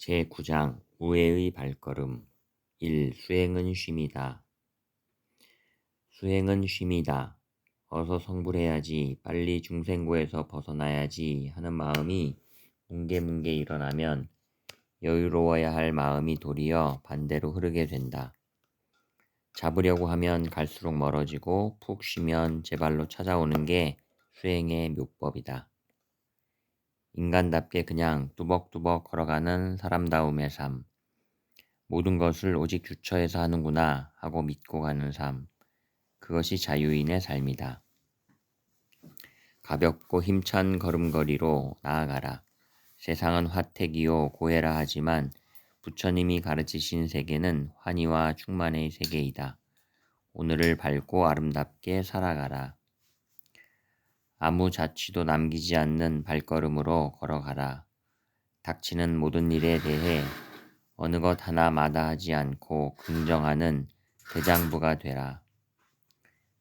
제9장 우애의 발걸음 1. 수행은 쉼이다. 수행은 쉼이다. 어서 성불해야지, 빨리 중생고에서 벗어나야지 하는 마음이 뭉게뭉게 일어나면 여유로워야 할 마음이 도리어 반대로 흐르게 된다. 잡으려고 하면 갈수록 멀어지고 푹 쉬면 제발로 찾아오는 게 수행의 묘법이다. 인간답게 그냥 뚜벅뚜벅 걸어가는 사람다움의 삶. 모든 것을 오직 주처에서 하는구나 하고 믿고 가는 삶. 그것이 자유인의 삶이다. 가볍고 힘찬 걸음걸이로 나아가라. 세상은 화택이요 고해라 하지만 부처님이 가르치신 세계는 환희와 충만의 세계이다. 오늘을 밝고 아름답게 살아가라. 아무 자취도 남기지 않는 발걸음으로 걸어가라. 닥치는 모든 일에 대해 어느 것 하나 마다하지 않고 긍정하는 대장부가 되라.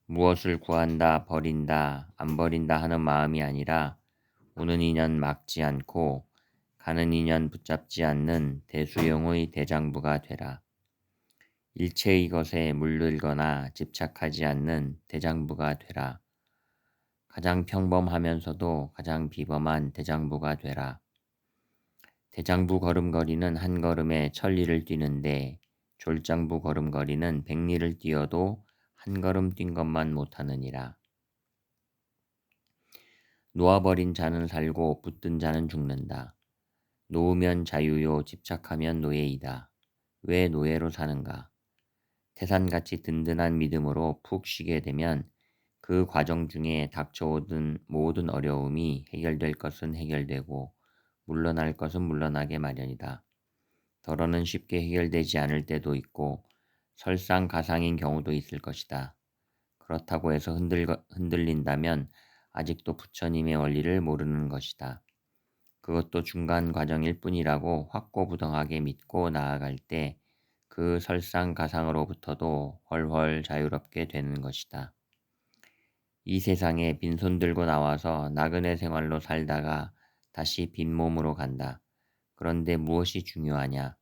무엇을 구한다, 버린다, 안 버린다 하는 마음이 아니라 오는 인연 막지 않고 가는 인연 붙잡지 않는 대수용의 대장부가 되라. 일체의 것에 물들거나 집착하지 않는 대장부가 되라. 가장 평범하면서도 가장 비범한 대장부가 되라. 대장부 걸음걸이는 한 걸음에 천리를 뛰는데 졸장부 걸음걸이는 백리를 뛰어도 한 걸음 뛴 것만 못하느니라. 놓아버린 자는 살고 붙든 자는 죽는다. 놓으면 자유요 집착하면 노예이다. 왜 노예로 사는가? 태산같이 든든한 믿음으로 푹 쉬게 되면 그 과정 중에 닥쳐오던 모든 어려움이 해결될 것은 해결되고 물러날 것은 물러나게 마련이다. 더러는 쉽게 해결되지 않을 때도 있고 설상가상인 경우도 있을 것이다. 그렇다고 해서 흔들린다면 아직도 부처님의 원리를 모르는 것이다. 그것도 중간 과정일 뿐이라고 확고부동하게 믿고 나아갈 때 그 설상가상으로부터도 훨훨 자유롭게 되는 것이다. 이 세상에 빈손 들고 나와서 나그네 생활로 살다가 다시 빈몸으로 간다. 그런데 무엇이 중요하냐?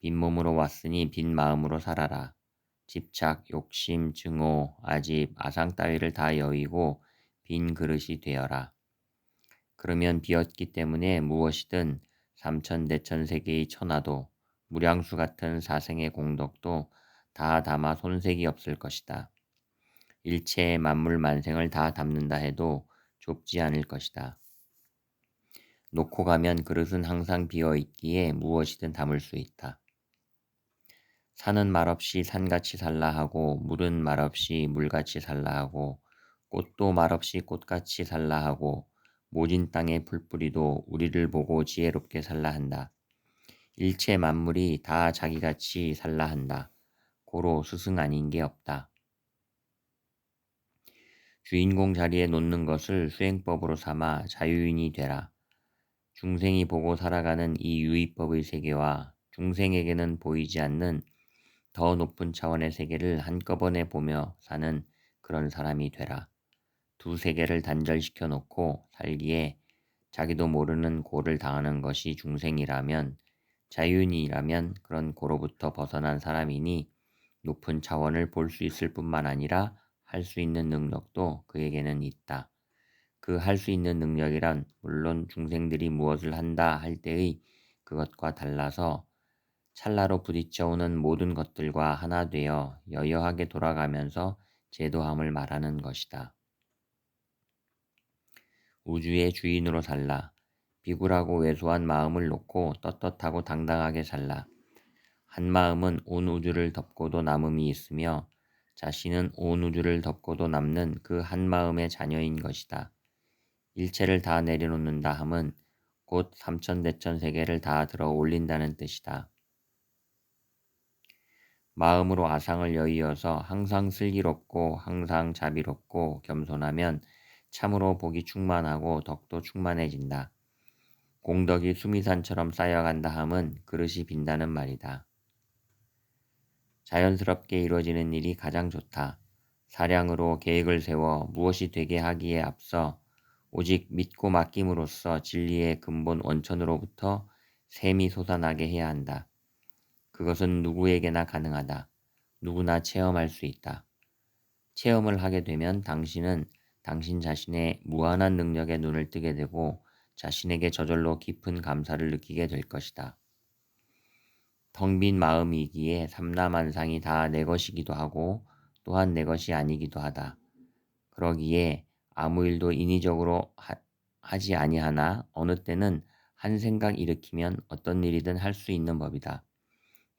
빈몸으로 왔으니 빈 마음으로 살아라. 집착, 욕심, 증오, 아집, 아상 따위를 다 여의고 빈 그릇이 되어라. 그러면 비었기 때문에 무엇이든 삼천대천세계의 천하도 무량수 같은 사생의 공덕도 다 담아 손색이 없을 것이다. 일체의 만물 만생을 다 담는다 해도 좁지 않을 것이다. 놓고 가면 그릇은 항상 비어있기에 무엇이든 담을 수 있다. 산은 말없이 산같이 살라 하고 물은 말없이 물같이 살라 하고 꽃도 말없이 꽃같이 살라 하고 모진 땅의 풀뿌리도 우리를 보고 지혜롭게 살라 한다. 일체 만물이 다 자기같이 살라 한다. 고로 스승 아닌 게 없다. 주인공 자리에 놓는 것을 수행법으로 삼아 자유인이 되라. 중생이 보고 살아가는 이 유의법의 세계와 중생에게는 보이지 않는 더 높은 차원의 세계를 한꺼번에 보며 사는 그런 사람이 되라. 두 세계를 단절시켜 놓고 살기에 자기도 모르는 고를 당하는 것이 중생이라면 자유인이라면 그런 고로부터 벗어난 사람이니 높은 차원을 볼 수 있을 뿐만 아니라 할 수 있는 능력도 그에게는 있다. 그 할 수 있는 능력이란 물론 중생들이 무엇을 한다 할 때의 그것과 달라서 찰나로 부딪혀오는 모든 것들과 하나 되어 여여하게 돌아가면서 제도함을 말하는 것이다. 우주의 주인으로 살라. 비굴하고 왜소한 마음을 놓고 떳떳하고 당당하게 살라. 한 마음은 온 우주를 덮고도 남음이 있으며 자신은 온 우주를 덮고도 남는 그 한 마음의 자녀인 것이다. 일체를 다 내려놓는다 함은 곧 삼천대천 세계를 다 들어 올린다는 뜻이다. 마음으로 아상을 여의어서 항상 슬기롭고 항상 자비롭고 겸손하면 참으로 복이 충만하고 덕도 충만해진다. 공덕이 수미산처럼 쌓여간다 함은 그릇이 빈다는 말이다. 자연스럽게 이루어지는 일이 가장 좋다. 사량으로 계획을 세워 무엇이 되게 하기에 앞서 오직 믿고 맡김으로써 진리의 근본 원천으로부터 샘이 솟아나게 해야 한다. 그것은 누구에게나 가능하다. 누구나 체험할 수 있다. 체험을 하게 되면 당신은 당신 자신의 무한한 능력에 눈을 뜨게 되고 자신에게 저절로 깊은 감사를 느끼게 될 것이다. 텅 빈 마음이기에 삼라만상이 다 내 것이기도 하고 또한 내 것이 아니기도 하다. 그러기에 아무 일도 인위적으로 하지 아니하나 어느 때는 한 생각 일으키면 어떤 일이든 할 수 있는 법이다.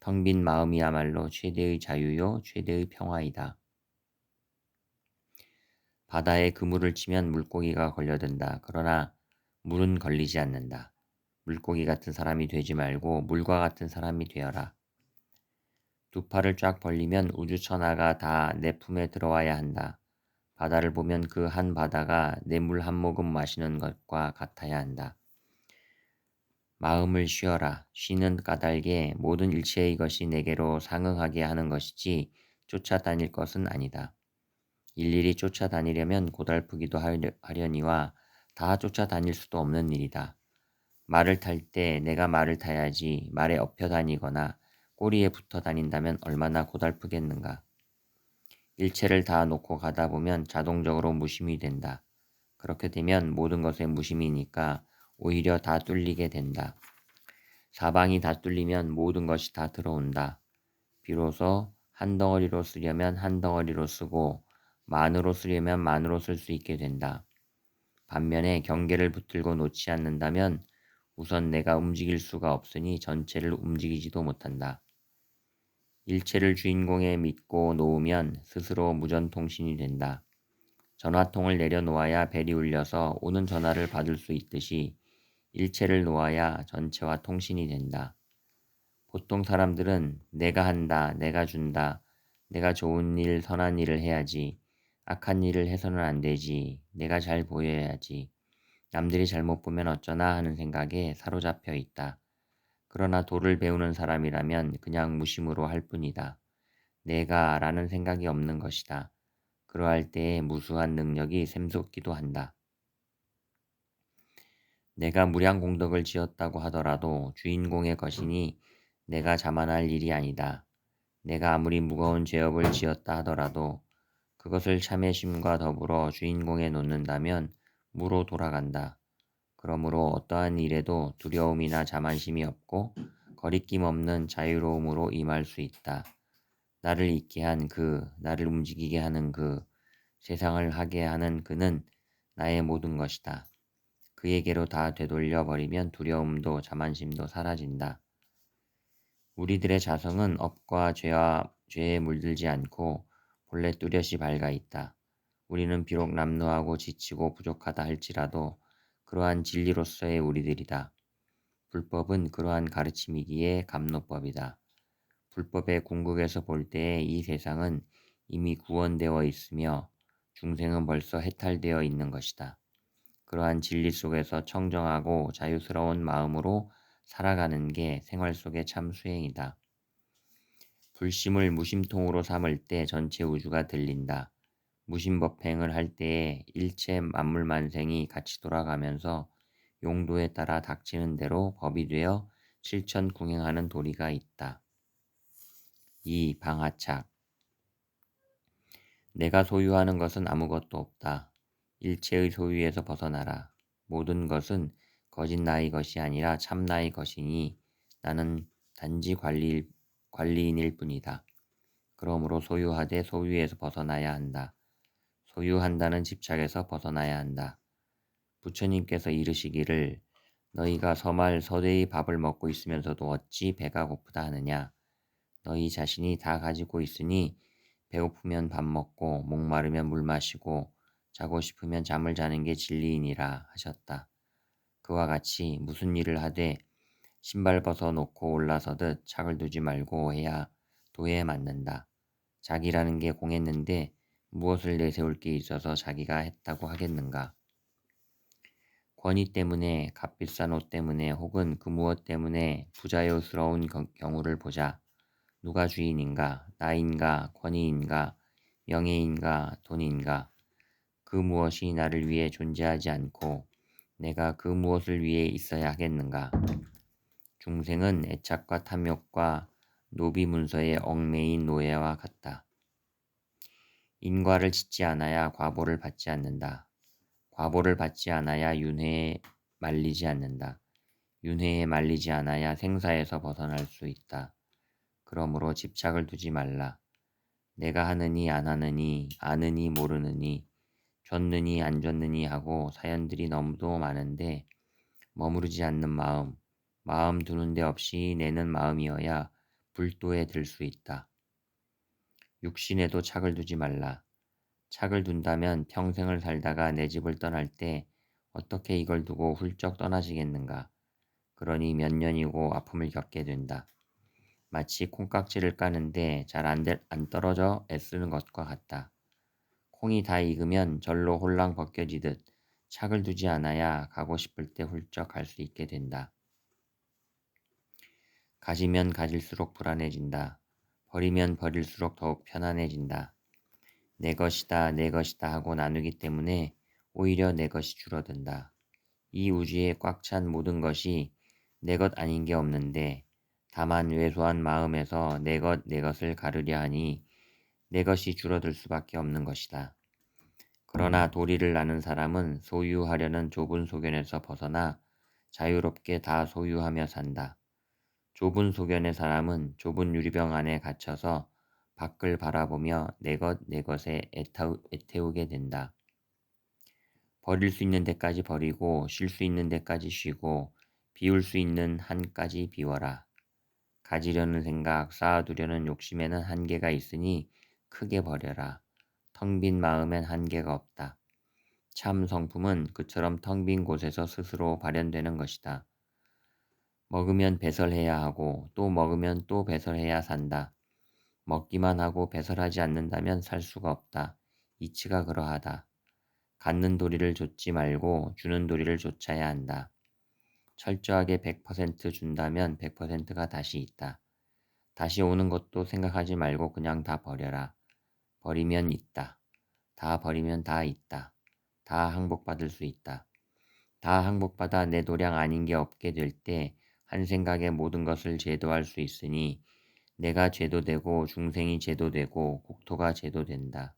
텅 빈 마음이야말로 최대의 자유요 최대의 평화이다. 바다에 그물을 치면 물고기가 걸려든다. 그러나 물은 걸리지 않는다. 물고기 같은 사람이 되지 말고 물과 같은 사람이 되어라. 두 팔을 쫙 벌리면 우주천하가 다 내 품에 들어와야 한다. 바다를 보면 그 한 바다가 내 물 한 모금 마시는 것과 같아야 한다. 마음을 쉬어라. 쉬는 까닭에 모든 일체의 것이 내게로 상응하게 하는 것이지 쫓아다닐 것은 아니다. 일일이 쫓아다니려면 고달프기도 하려니와 다 쫓아다닐 수도 없는 일이다. 말을 탈 때 내가 말을 타야지 말에 엎여 다니거나 꼬리에 붙어 다닌다면 얼마나 고달프겠는가. 일체를 다 놓고 가다 보면 자동적으로 무심이 된다. 그렇게 되면 모든 것에 무심이니까 오히려 다 뚫리게 된다. 사방이 다 뚫리면 모든 것이 다 들어온다. 비로소 한 덩어리로 쓰려면 한 덩어리로 쓰고 만으로 쓰려면 만으로 쓸 수 있게 된다. 반면에 경계를 붙들고 놓지 않는다면 우선 내가 움직일 수가 없으니 전체를 움직이지도 못한다. 일체를 주인공에 믿고 놓으면 스스로 무전통신이 된다. 전화통을 내려놓아야 벨이 울려서 오는 전화를 받을 수 있듯이 일체를 놓아야 전체와 통신이 된다. 보통 사람들은 내가 한다, 내가 준다, 내가 좋은 일, 선한 일을 해야지, 악한 일을 해서는 안 되지, 내가 잘 보여야지, 남들이 잘못 보면 어쩌나 하는 생각에 사로잡혀 있다. 그러나 도를 배우는 사람이라면 그냥 무심으로 할 뿐이다. 내가 라는 생각이 없는 것이다. 그러할 때에 무수한 능력이 샘솟기도 한다. 내가 무량공덕을 지었다고 하더라도 주인공의 것이니 내가 자만할 일이 아니다. 내가 아무리 무거운 죄업을 지었다 하더라도 그것을 참회심과 더불어 주인공에 놓는다면 무로 돌아간다. 그러므로 어떠한 일에도 두려움이나 자만심이 없고 거리낌 없는 자유로움으로 임할 수 있다. 나를 있게 한 그, 나를 움직이게 하는 그, 세상을 하게 하는 그는 나의 모든 것이다. 그에게로 다 되돌려 버리면 두려움도 자만심도 사라진다. 우리들의 자성은 업과 죄에 물들지 않고 본래 뚜렷이 밝아 있다. 우리는 비록 남루하고 지치고 부족하다 할지라도 그러한 진리로서의 우리들이다. 불법은 그러한 가르침이기에 감로법이다. 불법의 궁극에서 볼 때에 이 세상은 이미 구원되어 있으며 중생은 벌써 해탈되어 있는 것이다. 그러한 진리 속에서 청정하고 자유스러운 마음으로 살아가는 게 생활 속의 참 수행이다. 불심을 무심통으로 삼을 때 전체 우주가 들린다. 무심법행을 할 때에 일체 만물만생이 같이 돌아가면서 용도에 따라 닥치는 대로 법이 되어 실천궁행하는 도리가 있다. 2. 방하착. 내가 소유하는 것은 아무것도 없다. 일체의 소유에서 벗어나라. 모든 것은 거짓 나의 것이 아니라 참 나의 것이니 나는 단지 관리인일 뿐이다. 그러므로 소유하되 소유에서 벗어나야 한다. 소유한다는 집착에서 벗어나야 한다. 부처님께서 이르시기를 너희가 서말 서대의 밥을 먹고 있으면서도 어찌 배가 고프다 하느냐. 너희 자신이 다 가지고 있으니 배고프면 밥 먹고 목마르면 물 마시고 자고 싶으면 잠을 자는 게 진리이니라 하셨다. 그와 같이 무슨 일을 하되 신발 벗어 놓고 올라서듯 착을 두지 말고 해야 도에 맞는다. 자기라는 게 공했는데 무엇을 내세울 게 있어서 자기가 했다고 하겠는가. 권위 때문에 값비싼 옷 때문에 혹은 그 무엇 때문에 부자유스러운 경우를 보자. 누가 주인인가? 나인가? 권위인가? 명예인가? 돈인가? 그 무엇이 나를 위해 존재하지 않고 내가 그 무엇을 위해 있어야 하겠는가? 중생은 애착과 탐욕과 노비문서에 얽매인 노예와 같다. 인과를 짓지 않아야 과보를 받지 않는다. 과보를 받지 않아야 윤회에 말리지 않는다. 윤회에 말리지 않아야 생사에서 벗어날 수 있다. 그러므로 집착을 두지 말라. 내가 하느니 안 하느니 아느니 모르느니 줬느니 안 줬느니 하고 사연들이 너무도 많은데 머무르지 않는 마음, 마음 두는 데 없이 내는 마음이어야 불도에 들 수 있다. 육신에도 착을 두지 말라. 착을 둔다면 평생을 살다가 내 집을 떠날 때 어떻게 이걸 두고 훌쩍 떠나시겠는가. 그러니 몇 년이고 아픔을 겪게 된다. 마치 콩깍지를 까는데 잘 안 떨어져 애쓰는 것과 같다. 콩이 다 익으면 절로 홀랑 벗겨지듯 착을 두지 않아야 가고 싶을 때 훌쩍 갈 수 있게 된다. 가지면 가질수록 불안해진다. 버리면 버릴수록 더욱 편안해진다. 내 것이다, 내 것이다 하고 나누기 때문에 오히려 내 것이 줄어든다. 이 우주에 꽉 찬 모든 것이 내 것 아닌 게 없는데 다만 왜소한 마음에서 내 것, 내 것을 가르려 하니 내 것이 줄어들 수밖에 없는 것이다. 그러나 도리를 아는 사람은 소유하려는 좁은 소견에서 벗어나 자유롭게 다 소유하며 산다. 좁은 소견의 사람은 좁은 유리병 안에 갇혀서 밖을 바라보며 내 것, 내 것에 애태우게 된다. 버릴 수 있는 데까지 버리고 쉴 수 있는 데까지 쉬고 비울 수 있는 한까지 비워라. 가지려는 생각, 쌓아두려는 욕심에는 한계가 있으니 크게 버려라. 텅 빈 마음엔 한계가 없다. 참 성품은 그처럼 텅 빈 곳에서 스스로 발현되는 것이다. 먹으면 배설해야 하고 또 먹으면 또 배설해야 산다. 먹기만 하고 배설하지 않는다면 살 수가 없다. 이치가 그러하다. 갖는 도리를 좇지 말고 주는 도리를 좇아야 한다. 철저하게 100% 준다면 100%가 다시 있다. 다시 오는 것도 생각하지 말고 그냥 다 버려라. 버리면 있다. 다 버리면 다 있다. 다 항복받을 수 있다. 다 항복받아 내 도량 아닌 게 없게 될 때 한 생각에 모든 것을 제도할 수 있으니 내가 제도되고 중생이 제도되고 국토가 제도된다.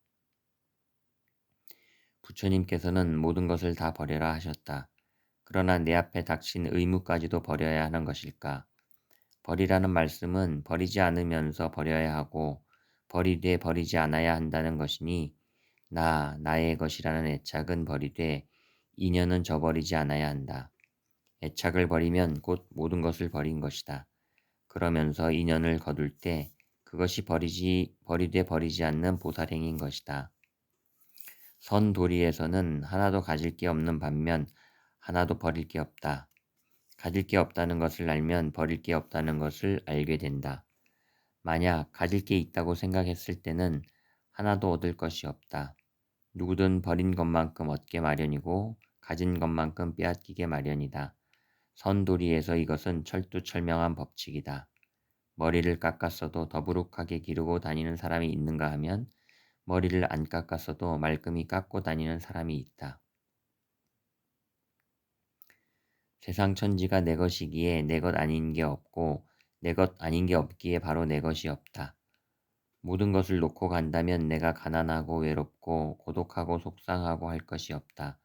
부처님께서는 모든 것을 다 버려라 하셨다. 그러나 내 앞에 닥친 의무까지도 버려야 하는 것일까? 버리라는 말씀은 버리지 않으면서 버려야 하고 버리되 버리지 않아야 한다는 것이니 나의 것이라는 애착은 버리되 인연은 저버리지 않아야 한다. 애착을 버리면 곧 모든 것을 버린 것이다. 그러면서 인연을 거둘 때 그것이 버리되 버리지 않는 보살행인 것이다. 선도리에서는 하나도 가질 게 없는 반면 하나도 버릴 게 없다. 가질 게 없다는 것을 알면 버릴 게 없다는 것을 알게 된다. 만약 가질 게 있다고 생각했을 때는 하나도 얻을 것이 없다. 누구든 버린 것만큼 얻게 마련이고 가진 것만큼 빼앗기게 마련이다. 선도리에서 이것은 철두철명한 법칙이다. 머리를 깎았어도 더부룩하게 기르고 다니는 사람이 있는가 하면 머리를 안 깎았어도 말끔히 깎고 다니는 사람이 있다. 세상 천지가 내 것이기에 내 것 아닌 게 없고 내 것 아닌 게 없기에 바로 내 것이 없다. 모든 것을 놓고 간다면 내가 가난하고 외롭고 고독하고 속상하고 할 것이 없다.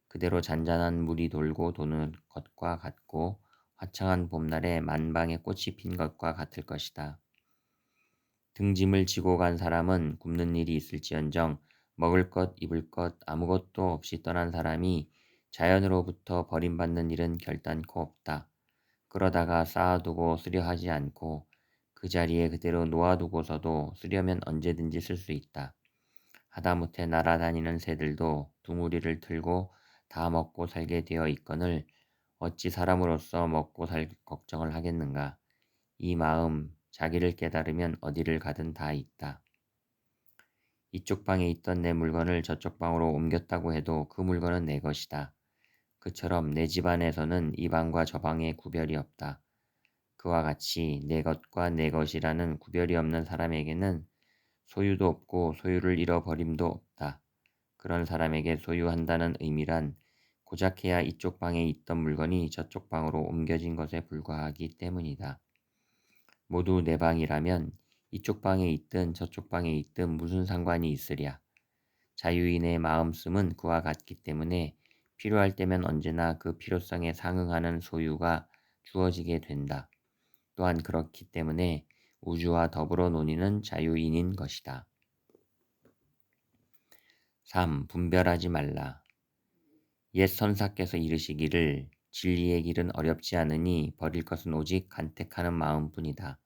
그대로 잔잔한 물이 돌고 도는 것과 같고 화창한 봄날에 만방에 꽃이 핀 것과 같을 것이다. 등짐을 지고 간 사람은 굶는 일이 있을지언정 먹을 것 입을 것 아무것도 없이 떠난 사람이 자연으로부터 버림받는 일은 결단코 없다. 그러다가 쌓아두고 쓰려 하지 않고 그 자리에 그대로 놓아두고서도 쓰려면 언제든지 쓸 수 있다. 하다못해 날아다니는 새들도 둥우리를 틀고 다 먹고 살게 되어 있거늘 어찌 사람으로서 먹고 살 걱정을 하겠는가. 이 마음 자기를 깨달으면 어디를 가든 다 있다. 이쪽 방에 있던 내 물건을 저쪽 방으로 옮겼다고 해도 그 물건은 내 것이다. 그처럼 내 집안에서는 이 방과 저 방에 구별이 없다. 그와 같이 내 것과 내 것이라는 구별이 없는 사람에게는 소유도 없고 소유를 잃어버림도 없다. 그런 사람에게 소유한다는 의미란 고작해야 이쪽 방에 있던 물건이 저쪽 방으로 옮겨진 것에 불과하기 때문이다. 모두 내 방이라면 이쪽 방에 있든 저쪽 방에 있든 무슨 상관이 있으랴. 자유인의 마음씀은 그와 같기 때문에 필요할 때면 언제나 그 필요성에 상응하는 소유가 주어지게 된다. 또한 그렇기 때문에 우주와 더불어 논의는 자유인인 것이다. 3. 분별하지 말라. 옛 선사께서 이르시기를 진리의 길은 어렵지 않으니 버릴 것은 오직 간택하는 마음뿐이다.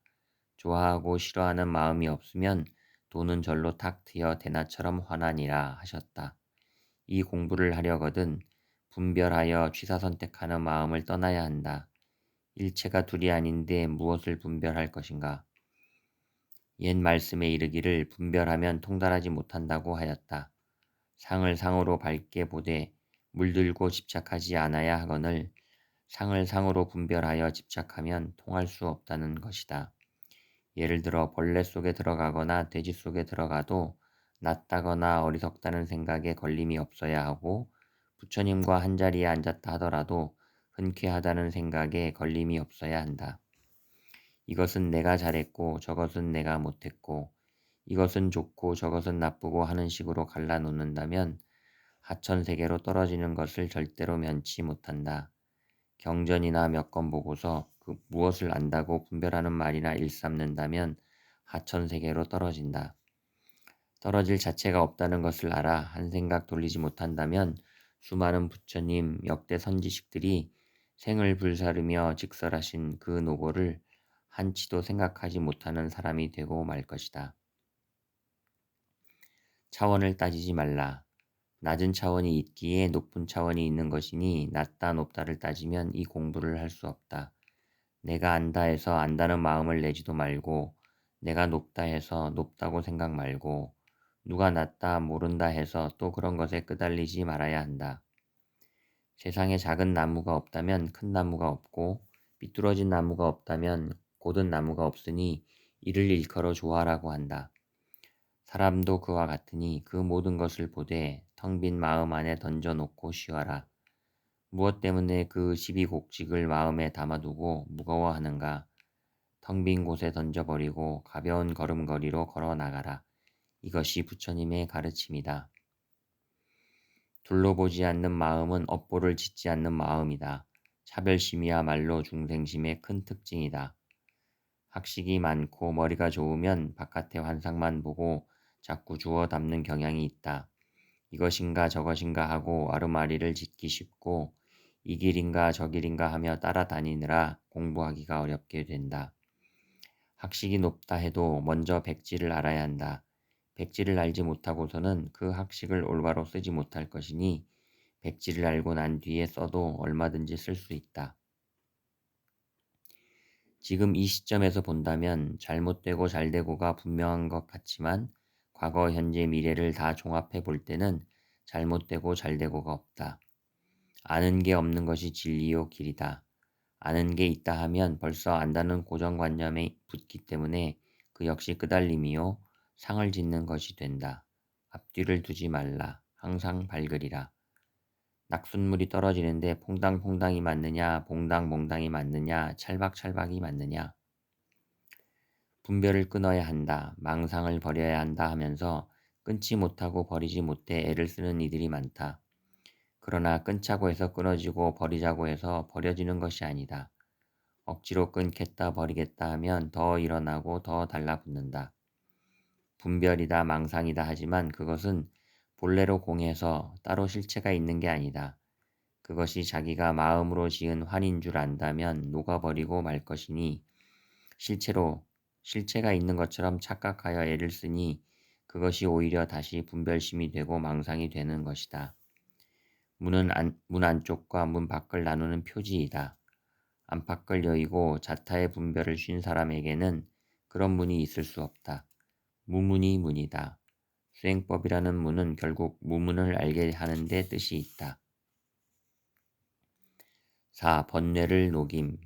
좋아하고 싫어하는 마음이 없으면 돈은 절로 탁 트여 대나처럼 환하니라 하셨다. 이 공부를 하려거든 분별하여 취사선택하는 마음을 떠나야 한다. 일체가 둘이 아닌데 무엇을 분별할 것인가? 옛 말씀에 이르기를 분별하면 통달하지 못한다고 하였다. 상을 상으로 밝게 보되 물들고 집착하지 않아야 하거늘 상을 상으로 분별하여 집착하면 통할 수 없다는 것이다. 예를 들어 벌레 속에 들어가거나 돼지 속에 들어가도 낫다거나 어리석다는 생각에 걸림이 없어야 하고 부처님과 한자리에 앉았다 하더라도 흔쾌하다는 생각에 걸림이 없어야 한다. 이것은 내가 잘했고 저것은 내가 못했고 이것은 좋고 저것은 나쁘고 하는 식으로 갈라놓는다면 하천세계로 떨어지는 것을 절대로 면치 못한다. 경전이나 몇 권 보고서 그 무엇을 안다고 분별하는 말이나 일삼는다면 하천세계로 떨어진다. 떨어질 자체가 없다는 것을 알아 한 생각 돌리지 못한다면 수많은 부처님 역대 선지식들이 생을 불사르며 직설하신 그 노고를 한치도 생각하지 못하는 사람이 되고 말 것이다. 차원을 따지지 말라. 낮은 차원이 있기에 높은 차원이 있는 것이니 낮다 높다를 따지면 이 공부를 할 수 없다. 내가 안다 해서 안다는 마음을 내지도 말고 내가 높다 해서 높다고 생각 말고 누가 낮다 모른다 해서 또 그런 것에 끄달리지 말아야 한다. 세상에 작은 나무가 없다면 큰 나무가 없고 삐뚤어진 나무가 없다면 곧은 나무가 없으니 이를 일컬어 조화라고 한다. 사람도 그와 같으니 그 모든 것을 보되 텅 빈 마음 안에 던져놓고 쉬어라. 무엇 때문에 그 시비곡직을 마음에 담아두고 무거워하는가? 텅 빈 곳에 던져버리고 가벼운 걸음걸이로 걸어 나가라. 이것이 부처님의 가르침이다. 둘러보지 않는 마음은 업보를 짓지 않는 마음이다. 차별심이야말로 중생심의 큰 특징이다. 학식이 많고 머리가 좋으면 바깥의 환상만 보고 자꾸 주워 담는 경향이 있다. 이것인가 저것인가 하고 아르마리를 짓기 쉽고 이 길인가 저 길인가 하며 따라다니느라 공부하기가 어렵게 된다. 학식이 높다 해도 먼저 백지를 알아야 한다. 백지를 알지 못하고서는 그 학식을 올바로 쓰지 못할 것이니 백지를 알고 난 뒤에 써도 얼마든지 쓸 수 있다. 지금 이 시점에서 본다면 잘못되고 잘되고가 분명한 것 같지만 과거, 현재, 미래를 다 종합해 볼 때는 잘못되고 잘되고가 없다. 아는 게 없는 것이 진리요 길이다. 아는 게 있다 하면 벌써 안다는 고정관념에 붙기 때문에 그 역시 끄달림이요 상을 짓는 것이 된다. 앞뒤를 두지 말라. 항상 밝으리라. 낙숫물이 떨어지는데 퐁당퐁당이 맞느냐 봉당봉당이 맞느냐 찰박찰박이 맞느냐. 분별을 끊어야 한다. 망상을 버려야 한다 하면서 끊지 못하고 버리지 못해 애를 쓰는 이들이 많다. 그러나 끊자고 해서 끊어지고 버리자고 해서 버려지는 것이 아니다. 억지로 끊겠다 버리겠다 하면 더 일어나고 더 달라붙는다. 분별이다 망상이다 하지만 그것은 본래로 공해서 따로 실체가 있는 게 아니다. 그것이 자기가 마음으로 지은 환인 줄 안다면 녹아버리고 말 것이니 실체가 있는 것처럼 착각하여 애를 쓰니 그것이 오히려 다시 분별심이 되고 망상이 되는 것이다. 문 안쪽과 문 밖을 나누는 표지이다. 안팎을 여의고 자타의 분별을 쉰 사람에게는 그런 문이 있을 수 없다. 무문이 문이다. 수행법이라는 문은 결국 무문을 알게 하는 데 뜻이 있다. 4. 번뇌를 녹임.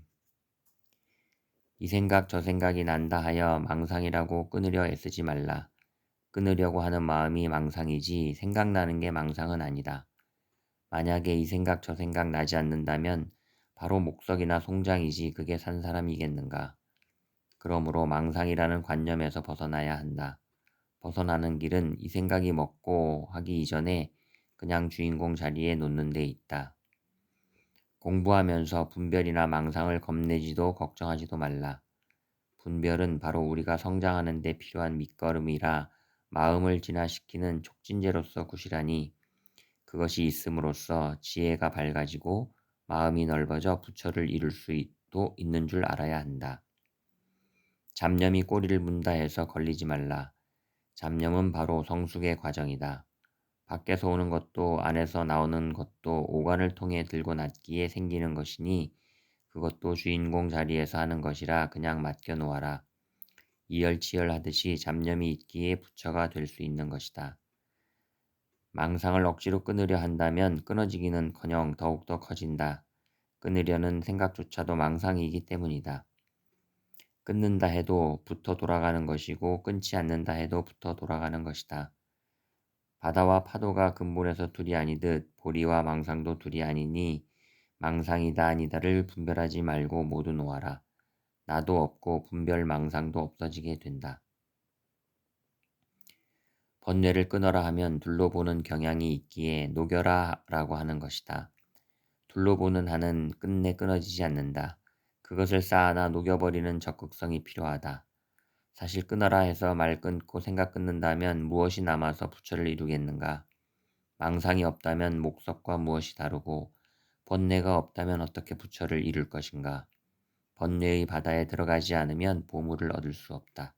이 생각 저 생각이 난다 하여 망상이라고 끊으려 애쓰지 말라. 끊으려고 하는 마음이 망상이지 생각나는 게 망상은 아니다. 만약에 이 생각 저 생각 나지 않는다면 바로 목석이나 송장이지 그게 산 사람이겠는가. 그러므로 망상이라는 관념에서 벗어나야 한다. 벗어나는 길은 이 생각이 먹고 하기 이전에 그냥 주인공 자리에 놓는 데 있다. 공부하면서 분별이나 망상을 겁내지도 걱정하지도 말라. 분별은 바로 우리가 성장하는 데 필요한 밑거름이라 마음을 진화시키는 촉진제로서 구실하니 그것이 있음으로써 지혜가 밝아지고 마음이 넓어져 부처를 이룰 수도 있는 줄 알아야 한다. 잡념이 꼬리를 문다 해서 걸리지 말라. 잡념은 바로 성숙의 과정이다. 밖에서 오는 것도 안에서 나오는 것도 오간을 통해 들고 놨기에 생기는 것이니 그것도 주인공 자리에서 하는 것이라 그냥 맡겨 놓아라. 이열치열하듯이 잡념이 있기에 부처가 될 수 있는 것이다. 망상을 억지로 끊으려 한다면 끊어지기는커녕 더욱더 커진다. 끊으려는 생각조차도 망상이기 때문이다. 끊는다 해도 붙어 돌아가는 것이고 끊지 않는다 해도 붙어 돌아가는 것이다. 바다와 파도가 근본에서 둘이 아니듯 보리와 망상도 둘이 아니니 망상이다 아니다를 분별하지 말고 모두 놓아라. 나도 없고 분별 망상도 없어지게 된다. 번뇌를 끊어라 하면 둘러보는 경향이 있기에 녹여라 라고 하는 것이다. 둘러보는 한은 끝내 끊어지지 않는다. 그것을 쌓아나 녹여버리는 적극성이 필요하다. 사실 끊어라 해서 말 끊고 생각 끊는다면 무엇이 남아서 부처를 이루겠는가? 망상이 없다면 목석과 무엇이 다르고 번뇌가 없다면 어떻게 부처를 이룰 것인가? 번뇌의 바다에 들어가지 않으면 보물을 얻을 수 없다.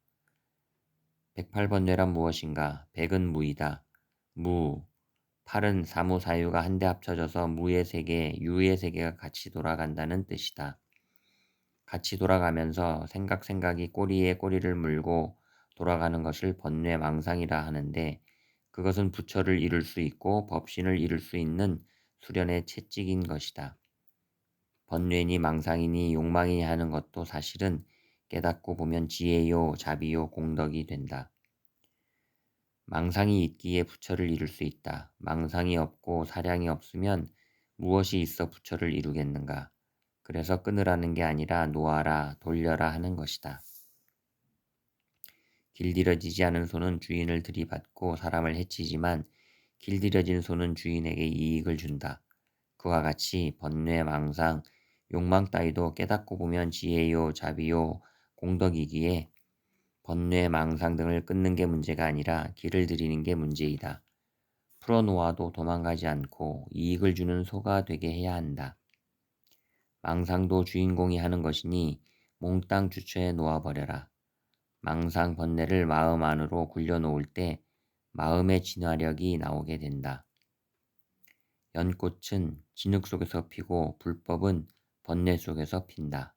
108번뇌란 무엇인가? 백은 무이다. 무, 팔은 사무사유가 한데 합쳐져서 무의 세계, 유의 세계가 같이 돌아간다는 뜻이다. 같이 돌아가면서 생각이 꼬리에 꼬리를 물고 돌아가는 것을 번뇌 망상이라 하는데 그것은 부처를 이룰 수 있고 법신을 이룰 수 있는 수련의 채찍인 것이다. 번뇌니 망상이니 욕망이니 하는 것도 사실은 깨닫고 보면 지혜요 자비요 공덕이 된다. 망상이 있기에 부처를 이룰 수 있다. 망상이 없고 사량이 없으면 무엇이 있어 부처를 이루겠는가. 그래서 끊으라는 게 아니라 놓아라, 돌려라 하는 것이다. 길들여지지 않은 손은 주인을 들이받고 사람을 해치지만 길들여진 손은 주인에게 이익을 준다. 그와 같이 번뇌, 망상, 욕망 따위도 깨닫고 보면 지혜요, 자비요, 공덕이기에 번뇌, 망상 등을 끊는 게 문제가 아니라 길을 들이는 게 문제이다. 풀어놓아도 도망가지 않고 이익을 주는 소가 되게 해야 한다. 망상도 주인공이 하는 것이니 몽땅 주처에 놓아버려라. 망상 번뇌를 마음 안으로 굴려놓을 때 마음의 진화력이 나오게 된다. 연꽃은 진흙 속에서 피고 불법은 번뇌 속에서 핀다.